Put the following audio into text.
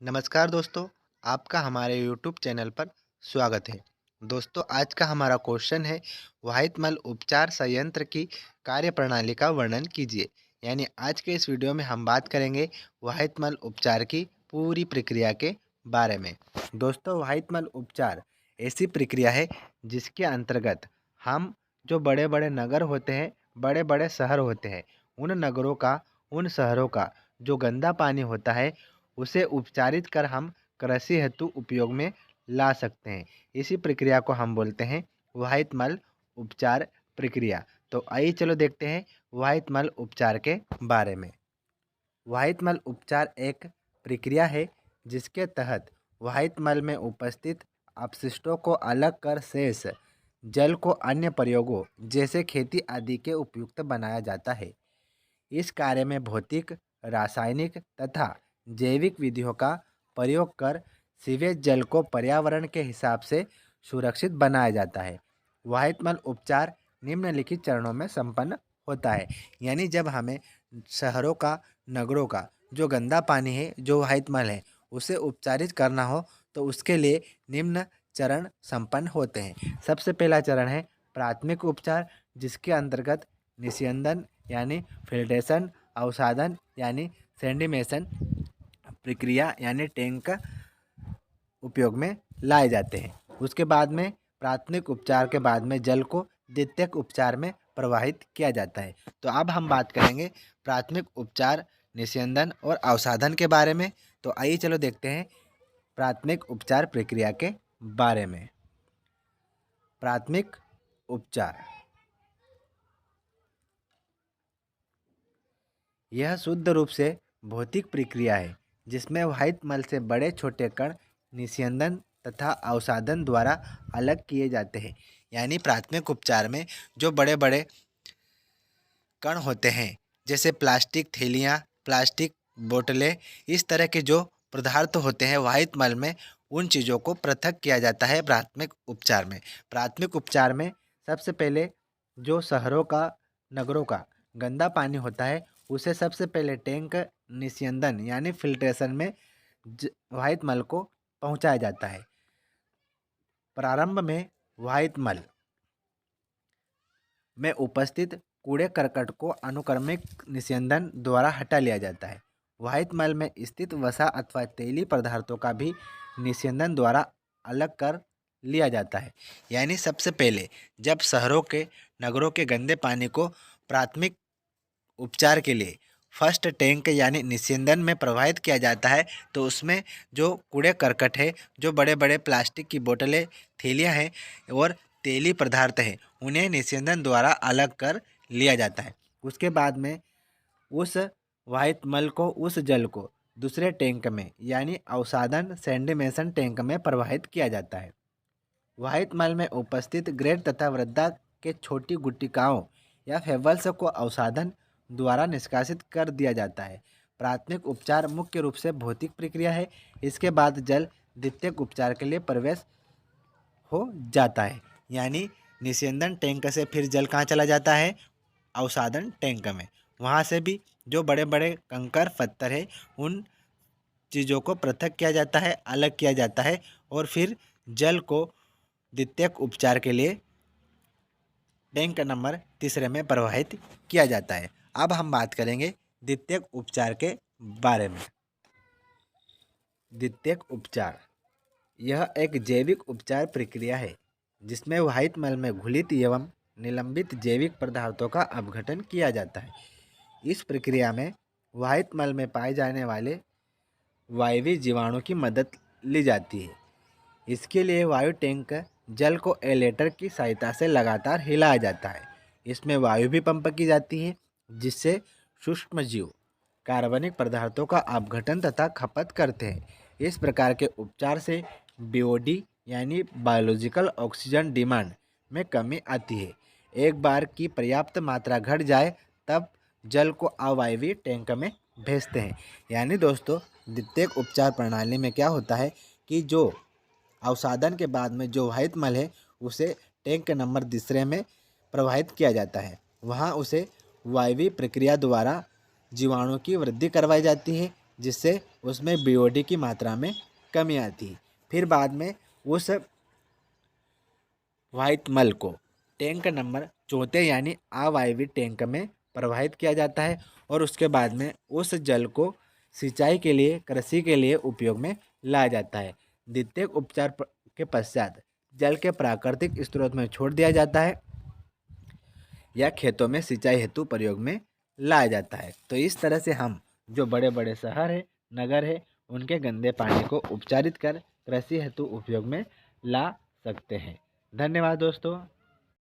नमस्कार दोस्तों, आपका हमारे यूट्यूब चैनल पर स्वागत है। दोस्तों, आज का हमारा क्वेश्चन है वाहित मल उपचार संयंत्र की कार्यप्रणाली का वर्णन कीजिए। यानी आज के इस वीडियो में हम बात करेंगे वाहित मल उपचार की पूरी प्रक्रिया के बारे में। दोस्तों, वाहित मल उपचार ऐसी प्रक्रिया है जिसके अंतर्गत हम जो बड़े-बड़े नगर होते हैं, बड़े-बड़े शहर होते हैं, उन नगरों का, उन शहरों का जो गंदा पानी होता है उसे उपचारित कर हम कृषि हेतु उपयोग में ला सकते हैं। इसी प्रक्रिया को हम बोलते हैं वाहित मल उपचार प्रक्रिया। तो आइए चलो देखते हैं वाहित मल उपचार के बारे में। वाहित मल उपचार एक प्रक्रिया है जिसके तहत वाहित मल में उपस्थित अपशिष्टों को अलग कर शेष जल को अन्य प्रयोगों जैसे खेती आदि के उपयुक्त बनाया जाता है। इस कार्य में भौतिक, रासायनिक तथा जैविक विधियों का प्रयोग कर सीवेज जल को पर्यावरण के हिसाब से सुरक्षित बनाया जाता है। वाहित मल उपचार निम्नलिखित चरणों में संपन्न होता है। यानी जब हमें शहरों का, नगरों का जो गंदा पानी है, जो वाहित मल है, उसे उपचारित करना हो तो उसके लिए निम्न चरण संपन्न होते हैं। सबसे पहला चरण है प्राथमिक उपचार, जिसके अंतर्गत निस्यंदन यानी फिल्ट्रेशन, अवसादन यानी सेडिमेशन प्रक्रिया यानी टैंक उपयोग में लाए जाते हैं। उसके बाद में प्राथमिक उपचार के बाद में जल को द्वितीयक उपचार में प्रवाहित किया जाता है। तो अब हम बात करेंगे प्राथमिक उपचार, निस्यंदन और अवसादन के बारे में। तो आइए चलो देखते हैं प्राथमिक उपचार प्रक्रिया के बारे में। प्राथमिक उपचार यह शुद्ध रूप से भौतिक प्रक्रिया है जिसमें वाहित मल से बड़े छोटे कण निस्यंदन तथा अवसादन द्वारा अलग किए जाते हैं। यानी प्राथमिक उपचार में जो बड़े बड़े कण होते हैं, जैसे प्लास्टिक थैलियाँ, प्लास्टिक बोतलें, इस तरह के जो पदार्थ होते हैं वाहित मल में, उन चीज़ों को पृथक किया जाता है प्राथमिक उपचार में। प्राथमिक उपचार में सबसे पहले जो शहरों का, नगरों का गंदा पानी होता है उसे सबसे पहले टैंक निस्यंदन यानी फिल्ट्रेशन में वाहित मल को पहुंचाया जाता है। प्रारंभ में वाहित मल में उपस्थित कूड़े करकट को अनुक्रमिक निस्यंदन द्वारा हटा लिया जाता है। वाहित मल में स्थित वसा अथवा तेली पदार्थों का भी निस्यंदन द्वारा अलग कर लिया जाता है। यानी सबसे पहले जब शहरों के, नगरों के गंदे पानी को प्राथमिक उपचार के लिए फर्स्ट टैंक यानी निस्यंदन में प्रवाहित किया जाता है, तो उसमें जो कूड़े करकट है, जो बड़े बड़े प्लास्टिक की बोतलें, थैलियाँ हैं और तेली पदार्थ हैं, उन्हें निस्यंदन द्वारा अलग कर लिया जाता है। उसके बाद में उस वाहित मल को, उस जल को दूसरे टैंक में यानी अवसादन सेडिमेशन टैंक में प्रवाहित किया जाता है। वाहित मल में उपस्थित ग्रेड तथा वृद्धा के छोटी गुटिकाओं या फेबल्स को अवसादन द्वारा निष्कासित कर दिया जाता है। प्राथमिक उपचार मुख्य रूप से भौतिक प्रक्रिया है। इसके बाद जल द्वितीयक उपचार के लिए प्रवेश हो जाता है। यानी निस्यंदन टैंक से फिर जल कहाँ चला जाता है? अवसादन टैंक में। वहाँ से भी जो बड़े बड़े कंकर पत्थर है, उन चीज़ों को पृथक किया जाता है, अलग किया जाता है और फिर जल को द्वितीयक उपचार के लिए टैंक नंबर तीसरे में प्रवाहित किया जाता है। अब हम बात करेंगे द्वितीयक उपचार के बारे में। द्वितीयक उपचार यह एक जैविक उपचार प्रक्रिया है जिसमें वाहित मल में घुलित एवं निलंबित जैविक पदार्थों का अपघटन किया जाता है। इस प्रक्रिया में वाहित मल में पाए जाने वाले वायवीय जीवाणु की मदद ली जाती है। इसके लिए वायु टैंक जल को एलेटर की सहायता से लगातार हिलाया जाता है। इसमें वायु भी पंप की जाती है जिससे सूक्ष्म जीव कार्बनिक पदार्थों का अपघटन तथा खपत करते हैं। इस प्रकार के उपचार से बीओडी यानी बायोलॉजिकल ऑक्सीजन डिमांड में कमी आती है। एक बार की पर्याप्त मात्रा घट जाए तब जल को अवायवीय टैंक में भेजते हैं। यानी दोस्तों, द्वितीयक उपचार प्रणाली में क्या होता है कि जो अवसादन के बाद में जो वाहित मल है उसे टैंक नंबर तीसरे में प्रवाहित किया जाता है। वहाँ उसे वायवीय प्रक्रिया द्वारा जीवाणु की वृद्धि करवाई जाती है। जिससे उसमें बीओडी की मात्रा में कमी आती है। फिर बाद में उस वाहित मल को टैंक नंबर 34 यानी अवायवीय टैंक में प्रवाहित किया जाता है और उसके बाद में उस जल को सिंचाई के लिए, कृषि के लिए उपयोग में लाया जाता है। द्वितीयक उपचार के पश्चात जल के प्राकृतिक स्रोत में छोड़ दिया जाता है या खेतों में सिंचाई हेतु प्रयोग में लाया जाता है। तो इस तरह से हम जो बड़े बड़े शहर है, नगर है, उनके गंदे पानी को उपचारित कर कृषि हेतु उपयोग में ला सकते हैं। धन्यवाद दोस्तों।